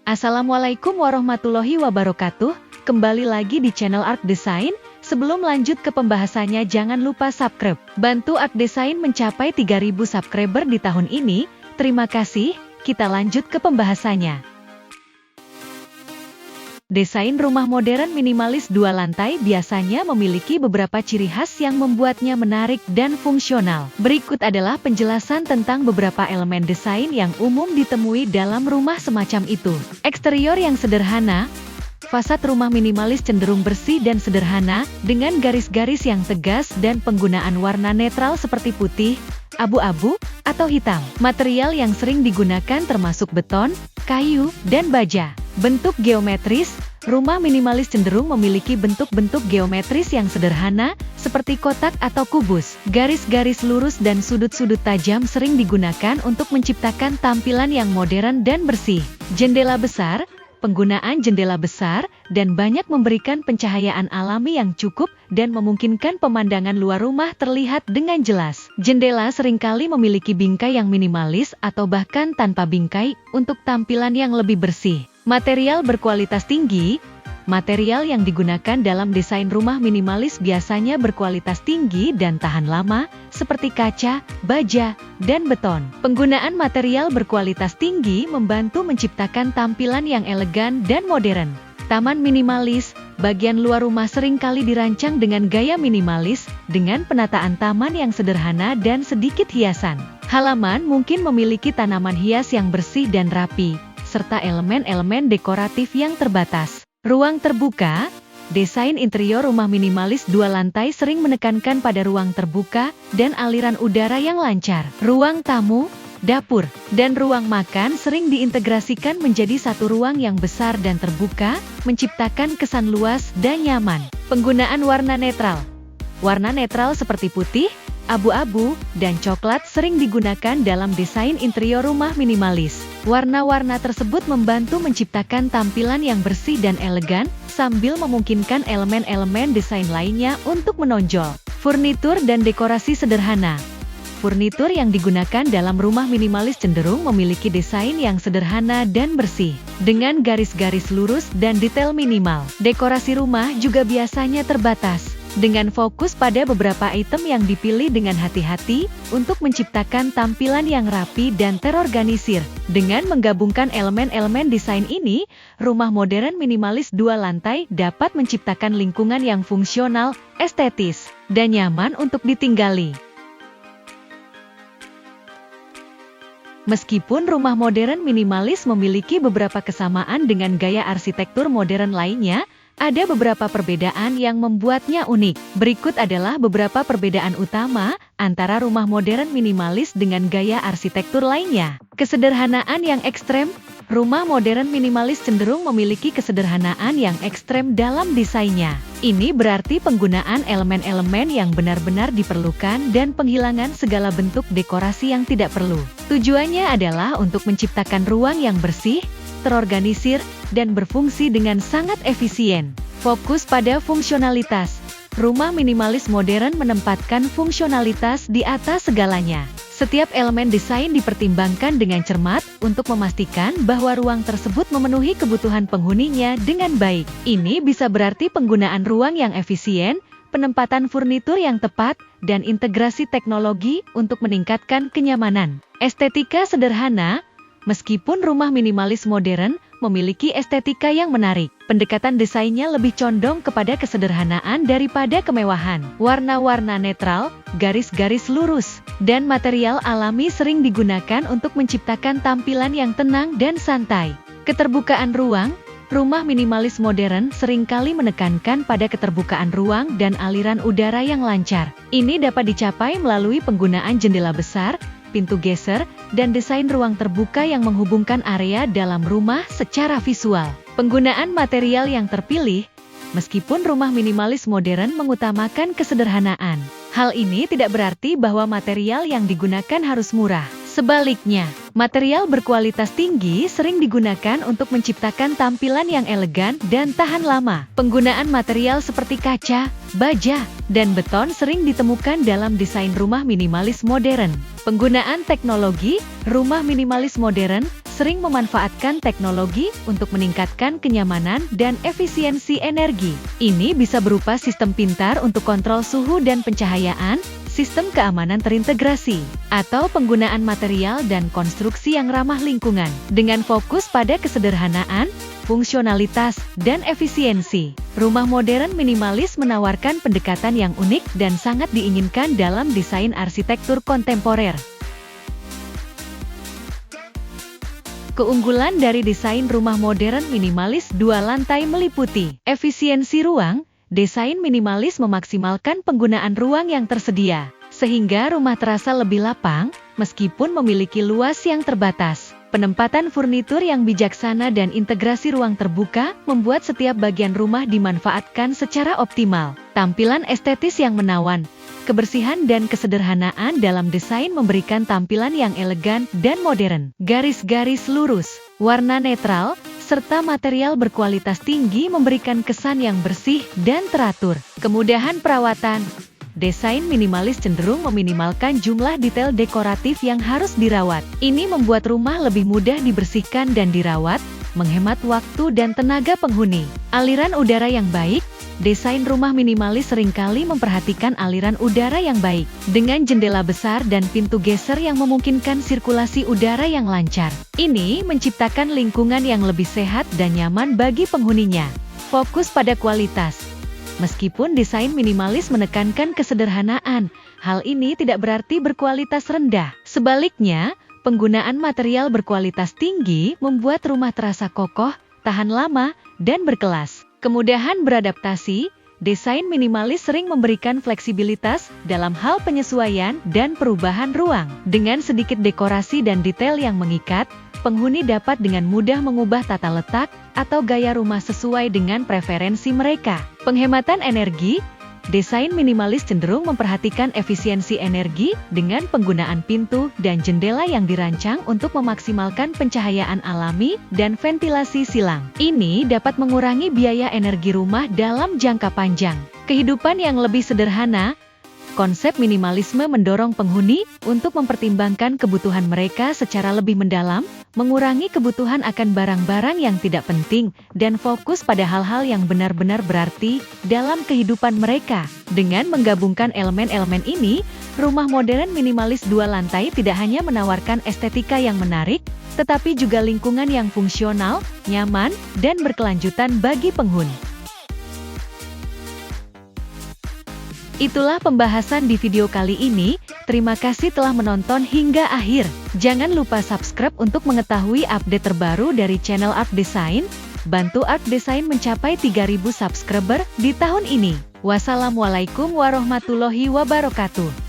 Assalamualaikum warahmatullahi wabarakatuh. Kembali lagi di channel Arc Design. Sebelum lanjut ke pembahasannya, jangan lupa subscribe. Bantu Arc Design mencapai 3000 subscriber di tahun ini. Terima kasih. Kita lanjut ke pembahasannya. Desain rumah modern minimalis 2 lantai biasanya memiliki beberapa ciri khas yang membuatnya menarik dan fungsional. Berikut adalah penjelasan tentang beberapa elemen desain yang umum ditemui dalam rumah semacam itu. Eksterior yang sederhana. Fasad rumah minimalis cenderung bersih dan sederhana, dengan garis-garis yang tegas dan penggunaan warna netral seperti putih, abu-abu, atau hitam. Material yang sering digunakan termasuk beton, kayu, dan baja. Bentuk geometris. Rumah minimalis cenderung memiliki bentuk-bentuk geometris yang sederhana, seperti kotak atau kubus. Garis-garis lurus dan sudut-sudut tajam sering digunakan untuk menciptakan tampilan yang modern dan bersih. Jendela besar. Penggunaan jendela besar dan banyak memberikan pencahayaan alami yang cukup dan memungkinkan pemandangan luar rumah terlihat dengan jelas. Jendela seringkali memiliki bingkai yang minimalis atau bahkan tanpa bingkai untuk tampilan yang lebih bersih. Material berkualitas tinggi. Material yang digunakan dalam desain rumah minimalis biasanya berkualitas tinggi dan tahan lama, seperti kaca, baja, dan beton. Penggunaan material berkualitas tinggi membantu menciptakan tampilan yang elegan dan modern. Taman minimalis. Bagian luar rumah seringkali dirancang dengan gaya minimalis, dengan penataan taman yang sederhana dan sedikit hiasan. Halaman mungkin memiliki tanaman hias yang bersih dan rapi, serta elemen-elemen dekoratif yang terbatas. Ruang terbuka. Desain interior rumah minimalis 2 lantai sering menekankan pada ruang terbuka dan aliran udara yang lancar. Ruang tamu, dapur, dan ruang makan sering diintegrasikan menjadi satu ruang yang besar dan terbuka, menciptakan kesan luas dan nyaman. Penggunaan warna netral. Warna netral seperti putih, abu-abu, dan coklat sering digunakan dalam desain interior rumah minimalis. Warna-warna tersebut membantu menciptakan tampilan yang bersih dan elegan, sambil memungkinkan elemen-elemen desain lainnya untuk menonjol. Furnitur dan dekorasi sederhana. Furnitur yang digunakan dalam rumah minimalis cenderung memiliki desain yang sederhana dan bersih, dengan garis-garis lurus dan detail minimal. Dekorasi rumah juga biasanya terbatas, dengan fokus pada beberapa item yang dipilih dengan hati-hati untuk menciptakan tampilan yang rapi dan terorganisir. Dengan menggabungkan elemen-elemen desain ini, rumah modern minimalis 2 lantai dapat menciptakan lingkungan yang fungsional, estetis, dan nyaman untuk ditinggali. Meskipun rumah modern minimalis memiliki beberapa kesamaan dengan gaya arsitektur modern lainnya, ada beberapa perbedaan yang membuatnya unik. Berikut adalah beberapa perbedaan utama antara rumah modern minimalis dengan gaya arsitektur lainnya. Kesederhanaan yang ekstrem. Rumah modern minimalis cenderung memiliki kesederhanaan yang ekstrem dalam desainnya. Ini berarti penggunaan elemen-elemen yang benar-benar diperlukan dan penghilangan segala bentuk dekorasi yang tidak perlu. Tujuannya adalah untuk menciptakan ruang yang bersih, terorganisir, dan berfungsi dengan sangat efisien. Fokus pada fungsionalitas. Rumah minimalis modern menempatkan fungsionalitas di atas segalanya. Setiap elemen desain dipertimbangkan dengan cermat untuk memastikan bahwa ruang tersebut memenuhi kebutuhan penghuninya dengan baik. Ini bisa berarti penggunaan ruang yang efisien, penempatan furnitur yang tepat, dan integrasi teknologi untuk meningkatkan kenyamanan. Estetika sederhana. Meskipun rumah minimalis modern memiliki estetika yang menarik, pendekatan desainnya lebih condong kepada kesederhanaan daripada kemewahan. Warna-warna netral, garis-garis lurus, dan material alami sering digunakan untuk menciptakan tampilan yang tenang dan santai. Keterbukaan ruang. Rumah minimalis modern seringkali menekankan pada keterbukaan ruang dan aliran udara yang lancar. Ini dapat dicapai melalui penggunaan jendela besar, pintu geser, dan desain ruang terbuka yang menghubungkan area dalam rumah secara visual. Penggunaan material yang terpilih. Meskipun rumah minimalis modern mengutamakan kesederhanaan, hal ini tidak berarti bahwa material yang digunakan harus murah. Sebaliknya, Material berkualitas tinggi sering digunakan untuk menciptakan tampilan yang elegan dan tahan lama. Penggunaan material seperti kaca, baja, dan beton sering ditemukan dalam desain rumah minimalis modern. Penggunaan teknologi, rumah minimalis modern sering memanfaatkan teknologi untuk meningkatkan kenyamanan dan efisiensi energi. Ini bisa berupa sistem pintar untuk kontrol suhu dan pencahayaan, sistem keamanan terintegrasi, atau penggunaan material dan konstruksi yang ramah lingkungan. Dengan fokus pada kesederhanaan, fungsionalitas, dan efisiensi, rumah modern minimalis menawarkan pendekatan yang unik dan sangat diinginkan dalam desain arsitektur kontemporer. Keunggulan dari desain rumah modern minimalis 2 lantai meliputi efisiensi ruang. Desain minimalis memaksimalkan penggunaan ruang yang tersedia, sehingga rumah terasa lebih lapang, meskipun memiliki luas yang terbatas. Penempatan furnitur yang bijaksana dan integrasi ruang terbuka membuat setiap bagian rumah dimanfaatkan secara optimal. Tampilan estetis yang menawan, kebersihan dan kesederhanaan dalam desain memberikan tampilan yang elegan dan modern. Garis-garis lurus, warna netral, serta material berkualitas tinggi memberikan kesan yang bersih dan teratur. Kemudahan perawatan. Desain minimalis cenderung meminimalkan jumlah detail dekoratif yang harus dirawat. Ini membuat rumah lebih mudah dibersihkan dan dirawat, menghemat waktu dan tenaga penghuni. Aliran udara yang baik. Desain rumah minimalis seringkali memperhatikan aliran udara yang baik, dengan jendela besar dan pintu geser yang memungkinkan sirkulasi udara yang lancar. Ini menciptakan lingkungan yang lebih sehat dan nyaman bagi penghuninya. Fokus pada kualitas. Meskipun desain minimalis menekankan kesederhanaan, hal ini tidak berarti berkualitas rendah. Sebaliknya, penggunaan material berkualitas tinggi membuat rumah terasa kokoh, tahan lama, dan berkelas. Kemudahan beradaptasi. Desain minimalis sering memberikan fleksibilitas dalam hal penyesuaian dan perubahan ruang. Dengan sedikit dekorasi dan detail yang mengikat, penghuni dapat dengan mudah mengubah tata letak atau gaya rumah sesuai dengan preferensi mereka. Penghematan energi. Desain minimalis cenderung memperhatikan efisiensi energi dengan penggunaan pintu dan jendela yang dirancang untuk memaksimalkan pencahayaan alami dan ventilasi silang. Ini dapat mengurangi biaya energi rumah dalam jangka panjang. Kehidupan yang lebih sederhana. Konsep minimalisme mendorong penghuni untuk mempertimbangkan kebutuhan mereka secara lebih mendalam, mengurangi kebutuhan akan barang-barang yang tidak penting, dan fokus pada hal-hal yang benar-benar berarti dalam kehidupan mereka. Dengan menggabungkan elemen-elemen ini, rumah modern minimalis 2 lantai tidak hanya menawarkan estetika yang menarik, tetapi juga lingkungan yang fungsional, nyaman, dan berkelanjutan bagi penghuni. Itulah pembahasan di video kali ini. Terima kasih telah menonton hingga akhir. Jangan lupa subscribe untuk mengetahui update terbaru dari channel Art Design. Bantu Art Design mencapai 3.000 subscriber di tahun ini. Wassalamualaikum warahmatullahi wabarakatuh.